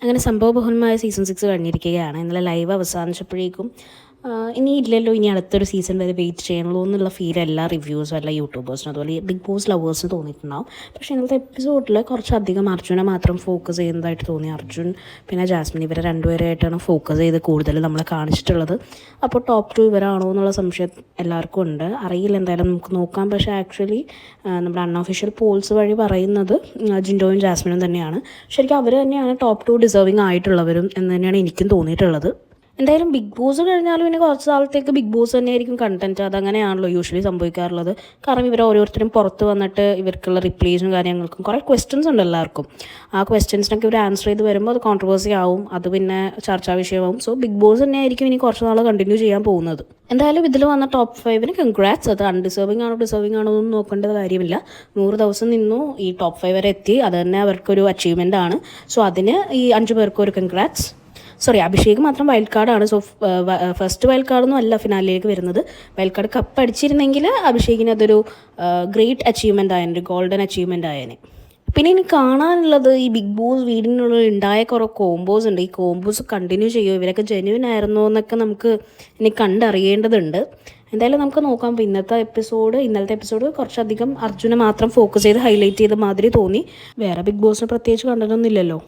അങ്ങനെ സംഭവബഹുലമായ സീസൺ 6 കഴിഞ്ഞിരിക്കുകയാണ്. ഇന്നലെ ലൈവ് അവസാനിച്ചപ്പോഴേക്കും ഇനി ഇല്ലല്ലോ, ഇനി അടുത്തൊരു സീസൺ വരെ വെയിറ്റ് ചെയ്യണമല്ലോ എന്നുള്ള ഫീൽ എല്ലാ റിവ്യൂസും എല്ലാ യൂട്യൂബേഴ്സിനും അതുപോലെ ബിഗ് ബോസ് ലവേഴ്സിന് തോന്നിയിട്ടുണ്ടാവും. പക്ഷേ ഇന്നത്തെ എപ്പിസോഡിൽ കുറച്ചധികം അർജുനെ മാത്രം ഫോക്കസ് ചെയ്യുന്നതായിട്ട് തോന്നി. അർജുൻ പിന്നെ ജാസ്മിൻ ഇവരെ രണ്ടുപേരായിട്ടാണ് ഫോക്കസ് ചെയ്ത് കൂടുതൽ നമ്മളെ കാണിച്ചിട്ടുള്ളത്. അപ്പോൾ ടോപ്പ് 2 ഇവരാണോ എന്നുള്ള സംശയം എല്ലാവർക്കും ഉണ്ട്. അറിയില്ല, എന്തായാലും നമുക്ക് നോക്കാം. പക്ഷേ ആക്ച്വലി നമ്മുടെ അൺഒഫീഷ്യൽ പോൾസ് വഴി പറയുന്നത് ജിൻഡോയും ജാസ്മിനും തന്നെയാണ്. ശരിക്കും അവർ തന്നെയാണ് ടോപ്പ് 2 ഡിസേർവിങ് ആയിട്ടുള്ളവരും എന്ന് തന്നെയാണ് എനിക്കും തോന്നിയിട്ടുള്ളത്. എന്തായാലും ബിഗ് ബോസ് കഴിഞ്ഞാലും പിന്നെ കുറച്ച് നാളത്തേക്ക് ബിഗ് ബോസ് തന്നെയായിരിക്കും കണ്ടൻറ്റ്. അതങ്ങനെയാണല്ലോ യൂഷ്വലി സംഭവിക്കാറുള്ളത്. കാരണം ഇവർ ഓരോരുത്തരും പുറത്ത് വന്നിട്ട് ഇവർക്കുള്ള റിപ്ലൈസും കാര്യങ്ങൾക്കും കുറേ ക്വസ്റ്റ്യൻസ് ഉണ്ട് എല്ലാവർക്കും. ആ ക്വസ്റ്റ്യൻസിനൊക്കെ ഇവർ ആൻസർ ചെയ്ത് വരുമ്പോൾ അത് കോൺട്രവേഴ്സി ആവും, അത് പിന്നെ ചർച്ചാ വിഷയമാവും. സോ ബിഗ് ബോസ് തന്നെയായിരിക്കും ഇനി കുറച്ച് നാൾ കണ്ടിന്യൂ ചെയ്യാൻ പോകുന്നത്. എന്തായാലും ഇതിൽ വന്ന ടോപ്പ് 5 കൺഗ്രാറ്റ്സ്. അത് അൺഡിസേർവിങ് ആണോ ഡിസേർവിങ് ആണോ ഒന്നും നോക്കേണ്ട കാര്യമില്ല. 100 ദിവസം നിന്നു, ഈ ടോപ്പ് 5 വരെ എത്തി. അത് തന്നെ അവർക്കൊരു അച്ചീവ്മെൻ്റ് ആണ്. സോ അതിന് ഈ 5 പേർക്കും ഒരു കൺഗ്രാറ്റ്സ്. അഭിഷേക് മാത്രം വൈൽഡ് കാർഡാണ്. ഫസ്റ്റ് വൈൽഡ് കാർഡൊന്നും അല്ല ഫിനാലിലേക്ക് വരുന്നത്. വൈൽഡ് കാർഡ് കപ്പ് അടിച്ചിരുന്നെങ്കിൽ അഭിഷേകിന് അതൊരു ഗ്രേറ്റ് അച്ചീവ്മെൻ്റ് ആയേനെ, ഒരു ഗോൾഡൻ അച്ചീവ്മെൻ്റ് ആയേനെ. പിന്നെ ഇനി കാണാനുള്ളത് ഈ ബിഗ് ബോസ് വീടിനുള്ളിൽ ഉണ്ടായ കുറേ കോംബോസ് ഉണ്ട്. ഈ കോംബോസ് കണ്ടിന്യൂ ചെയ്യുമോ, ഇവരൊക്കെ ജെന്യുവൻ ആയിരുന്നോ എന്നൊക്കെ നമുക്ക് ഇനി കണ്ടറിയേണ്ടതുണ്ട്. എന്തായാലും നമുക്ക് നോക്കാം. അപ്പോൾ ഇന്നലത്തെ എപ്പിസോഡ് കുറച്ചധികം അർജുനെ മാത്രം ഫോക്കസ് ചെയ്ത് ഹൈലൈറ്റ് ചെയ്ത മാതിരി തോന്നി. വേറെ ബിഗ് ബോസിന് പ്രത്യേകിച്ച് കണ്ടതൊന്നുമില്ലല്ലോ.